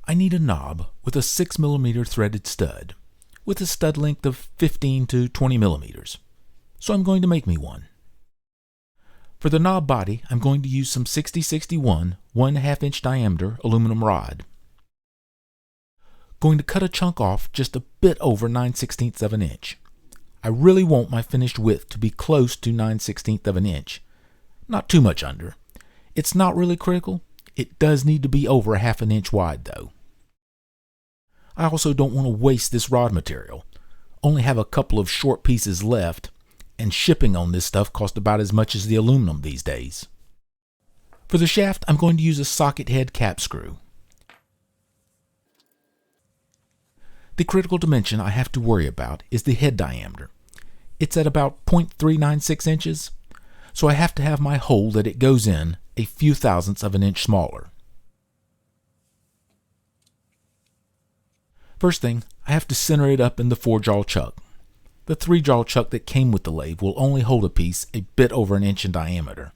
I need a knob with a 6mm threaded stud, with a stud length of 15 to 20 millimeters. So I'm going to make me one. For the knob body, I'm going to use some 6061 1/2 inch diameter aluminum rod. Going to cut a chunk off just a bit over 9/16 of an inch. I really want my finished width to be close to 9/16 of an inch, not too much under. It's not really critical. It does need to be over 1/2 an inch wide though. I also don't want to waste this rod material. Only have a couple of short pieces left, and shipping on this stuff costs about as much as the aluminum these days. For the shaft, I'm going to use a socket head cap screw. The critical dimension I have to worry about is the head diameter. It's at about 0.396 inches, so I have to have my hole that it goes in a few thousandths of an inch smaller. First thing, I have to center it up in the 4-jaw chuck. The 3-jaw chuck that came with the lathe will only hold a piece a bit over an inch in diameter.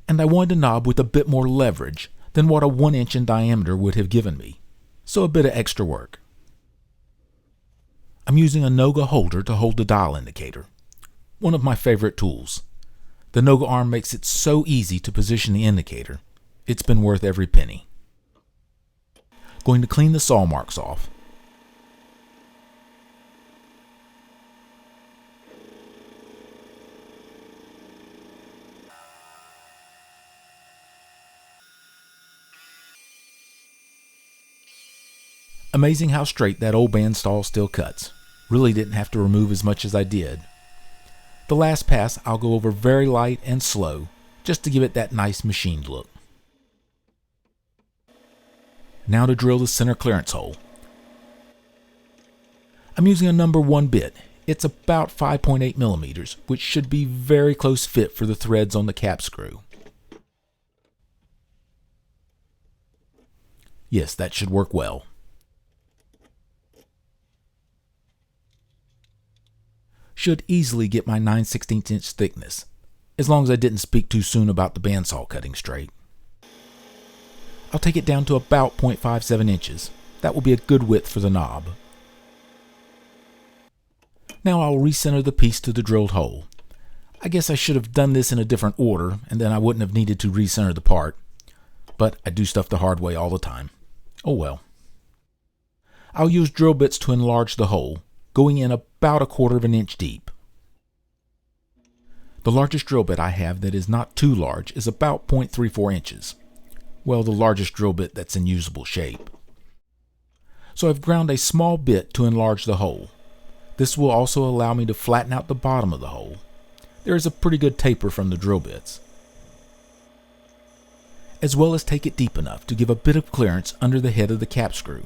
And I wanted a knob with a bit more leverage than what a 1 inch in diameter would have given me, so a bit of extra work. I'm using a Noga holder to hold the dial indicator, one of my favorite tools. The Noga arm makes it so easy to position the indicator. It's been worth every penny. Going to clean the saw marks off. Amazing how straight that old bandsaw still cuts. Really didn't have to remove as much as I did. The last pass I'll go over very light and slow, just to give it that nice machined look. Now to drill the center clearance hole. I'm using a number 1 bit. It's about 5.8 millimeters, which should be very close fit for the threads on the cap screw. Yes, that should work well. Should easily get my 9/16 inch thickness, as long as I didn't speak too soon about the bandsaw cutting straight. I'll take it down to about 0.57 inches. That will be a good width for the knob. Now I'll recenter the piece to the drilled hole. I guess I should have done this in a different order, and then I wouldn't have needed to recenter the part, but I do stuff the hard way all the time. Oh well. I'll use drill bits to enlarge the hole, going in about 1/4 of an inch deep. The largest drill bit I have that is not too large is about 0.34 inches. Well, the largest drill bit that's in usable shape. So I've ground a small bit to enlarge the hole. This will also allow me to flatten out the bottom of the hole. There is a pretty good taper from the drill bits, as well as take it deep enough to give a bit of clearance under the head of the cap screw.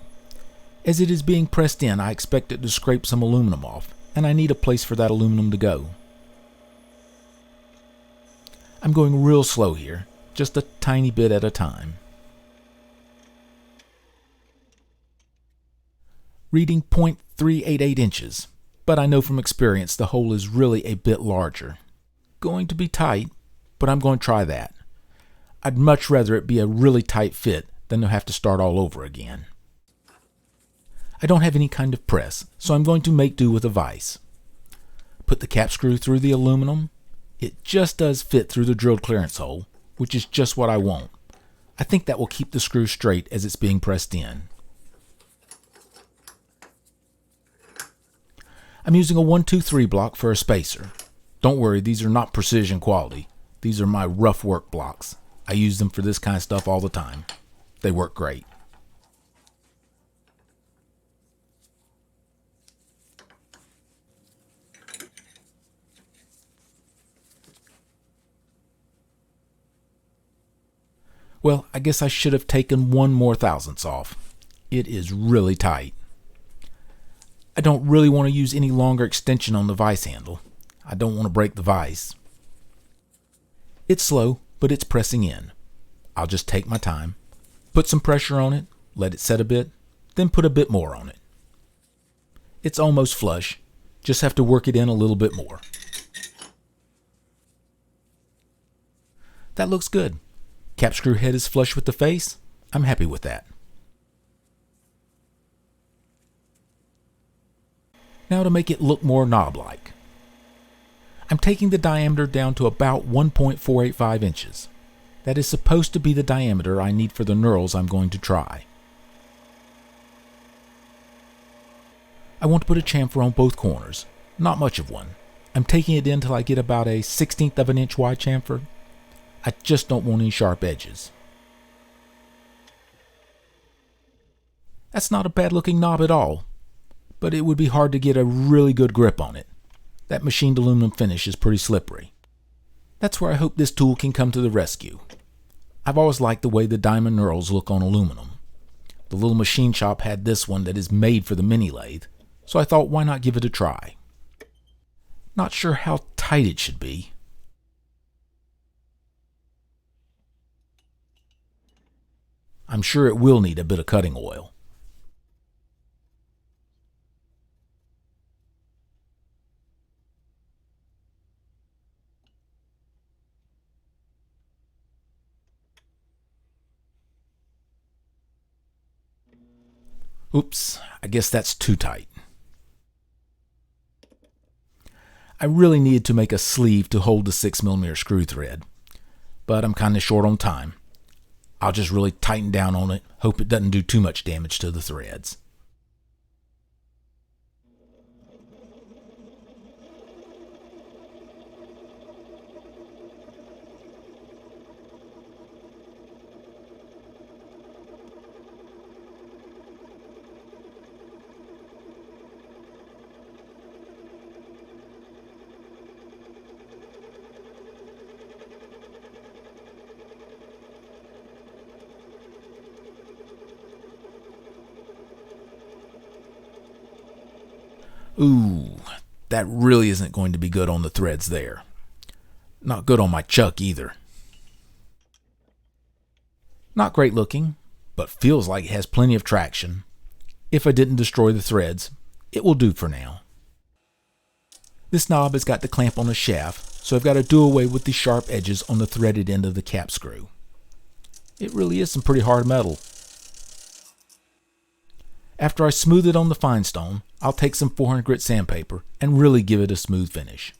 As it is being pressed in, I expect it to scrape some aluminum off, and I need a place for that aluminum to go. I'm going real slow here, just a tiny bit at a time. Reading 0.388 inches, but I know from experience the hole is really a bit larger. Going to be tight, but I'm going to try that. I'd much rather it be a really tight fit than to have to start all over again. I don't have any kind of press, so I'm going to make do with a vise. Put the cap screw through the aluminum. It just does fit through the drilled clearance hole, which is just what I want. I think that will keep the screw straight as it's being pressed in. I'm using a 1-2-3 block for a spacer. Don't worry, these are not precision quality. These are my rough work blocks. I use them for this kind of stuff all the time. They work great. Well, I guess I should have taken 1 more thousandths off. It is really tight. I don't really want to use any longer extension on the vise handle. I don't want to break the vise. It's slow, but it's pressing in. I'll just take my time, put some pressure on it, let it set a bit, then put a bit more on it. It's almost flush, just have to work it in a little bit more. That looks good. Cap screw head is flush with the face. I'm happy with that. Now to make it look more knob-like. I'm taking the diameter down to about 1.485 inches. That is supposed to be the diameter I need for the knurls I'm going to try. I want to put a chamfer on both corners, not much of one. I'm taking it in till I get about a 1/16 of an inch wide chamfer. I just don't want any sharp edges. That's not a bad looking knob at all, but it would be hard to get a really good grip on it. That machined aluminum finish is pretty slippery. That's where I hope this tool can come to the rescue. I've always liked the way the diamond knurls look on aluminum. The little machine shop had this one that is made for the mini lathe, so I thought why not give it a try. Not sure how tight it should be. I'm sure it will need a bit of cutting oil. Oops, I guess that's too tight. I really needed to make a sleeve to hold the 6mm screw thread, but I'm kind of short on time. I'll just really tighten down on it, hope it doesn't do too much damage to the threads. Ooh, that really isn't going to be good on the threads there. Not good on my chuck either. Not great looking, but feels like it has plenty of traction. If I didn't destroy the threads, it will do for now. This knob has got the clamp on the shaft, so I've got to do away with the sharp edges on the threaded end of the cap screw. It really is some pretty hard metal. After I smooth it on the finestone, I'll take some 400 grit sandpaper and really give it a smooth finish.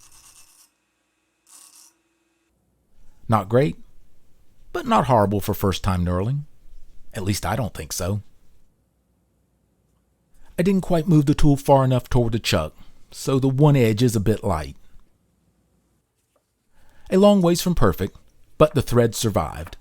Not great, but not horrible for first time knurling. At least I don't think so. I didn't quite move the tool far enough toward the chuck, so the one edge is a bit light. A long ways from perfect, but the thread survived.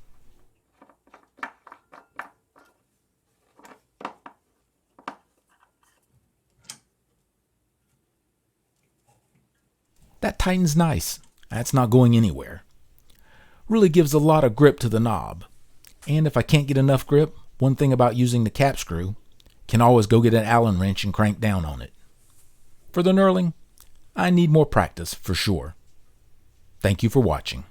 That tightens nice. That's not going anywhere. Really gives a lot of grip to the knob. And if I can't get enough grip, one thing about using the cap screw, can always go get an Allen wrench and crank down on it. For the knurling, I need more practice for sure. Thank you for watching.